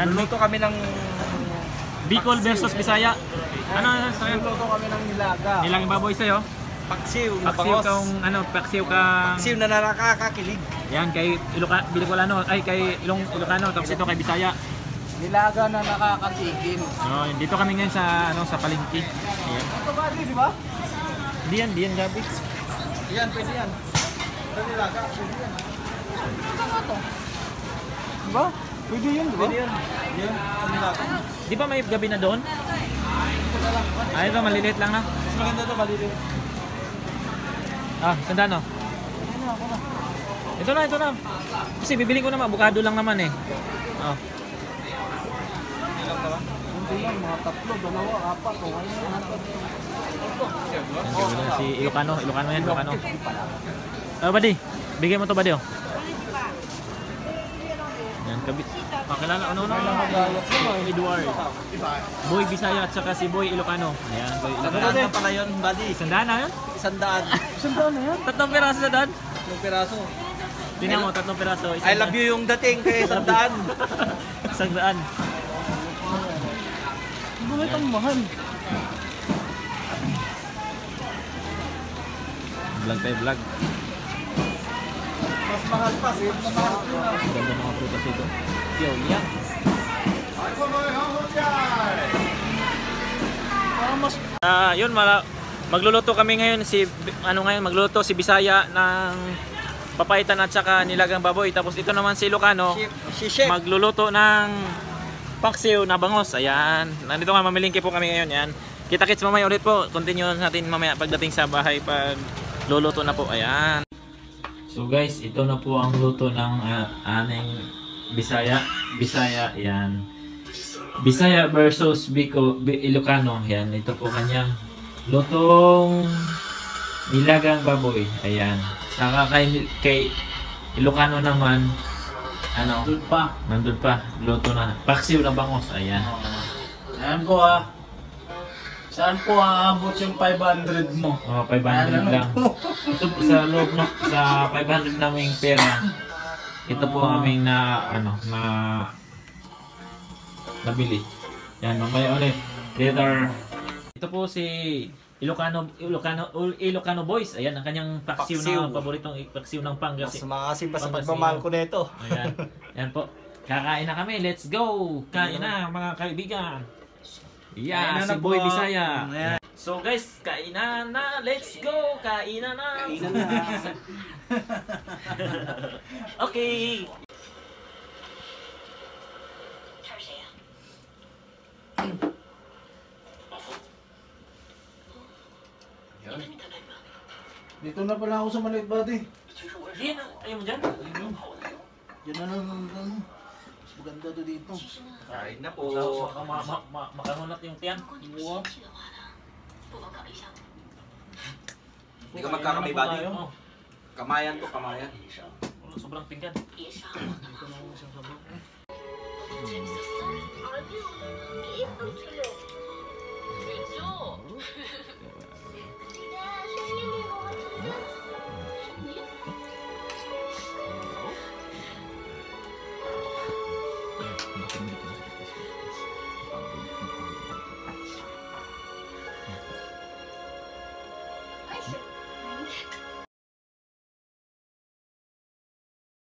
Yan, Luluto kami ng Bicol versus Bisaya. Ano sa'yo? Luluto kami ng nilaga. Nilang baboy sa'yo? Paksiw na Paksiw bangos. kang paksiw kang Paksiw na nakakakilig. yan kay Bicolano ay kay Ilocano tapos ito kay Bisaya. Nilaga na nakakatigil. Oh, dito kami ngayon sa sa palengke. Ayan. Ito ba di ba? Di yan gabi. Yan, pwede yan. Ito nilaga, pwede yan. Ito nga to. Diba? Pwede yan, diba? Pwede yan. Yan, nilaga. Di ba may gabi na doon? Ay, ito maliliit lang na. Mas maganda to, maliliit. Ah, sandaan no. Ito na. Kasi bibili ko naman, avocado lang naman eh. Oh. Ilang ba? Hindi lang, mga tatlo, dalawa, apat. Okay na yan. Yan, si Ilocano yan, Ilocano. Buddy, bigyan mo to buddy oh. Yan, kabit. Pakilala, ano? Edward. Boy Bisaya at saka si Boy Ilocano. Ayan, Boy Ilocano. Sandaan na pala yun, buddy. Sandaan na yun? Sandaan. Sandaan na yan? 3 piraso na doon? 3 piraso. Tingnan mo, 3 piraso. I love you yung dating kay Sandaan. Sandaan. Bakit ang mahal? Vlog tayo, vlog. Mas mahal pa, save na mahal ko na. Ganda mga prutas ito. Yo, yeah. Yun, magluluto kami ngayon magluluto si Bisaya ng papaitan at saka nilagang baboy. Tapos ito naman si Ilocano, Si Chef. magluluto ng paksiw na bangos. Ayan. Nandito nga, mamilingki po kami ngayon. Yan. Kita-kits mamaya ulit po. Continue natin mamaya pagdating sa bahay pag luluto na po. Ayan. So guys, ito na po ang luto ng aning Bisaya. Yan. Bisaya versus Ilocano. Yan, ito po kanyang lutong nilagang baboy. Ayan. Saka kay Ilocano naman, nandun pa, luto na. Paksiw na bangos. Ayan. Ayan po Saan po aabot yung 500 mo? Oh, 500 lang. Ito po sa loob sa 500 naming pera. Ito po ang aming nabili. Yan, mamaya ulit. Later. Ito po si Ilocano Boys. Ayan, ang kanyang paksiw na paboritong paksiw ng Pangas. Mas maasim pa sa pagmamahal ko nito. Ayan. Yan po. Kakain na kami. Let's go! Kain na mga kaibigan. Yeah, si Boy Bisaya. So guys, kainan na. Let's go! Kainan na. Okay. Dito na pala ako sa maliit buddy. Yan, ayaw mo dyan? Yan na lang. Mas maganda to dito. Kain na po. Makangunat yung tiyan. Hindi ka magkakamay buddy. Oh, Kamayan to, kamayan. sobrang pinggan. Dito na ako sa sabak.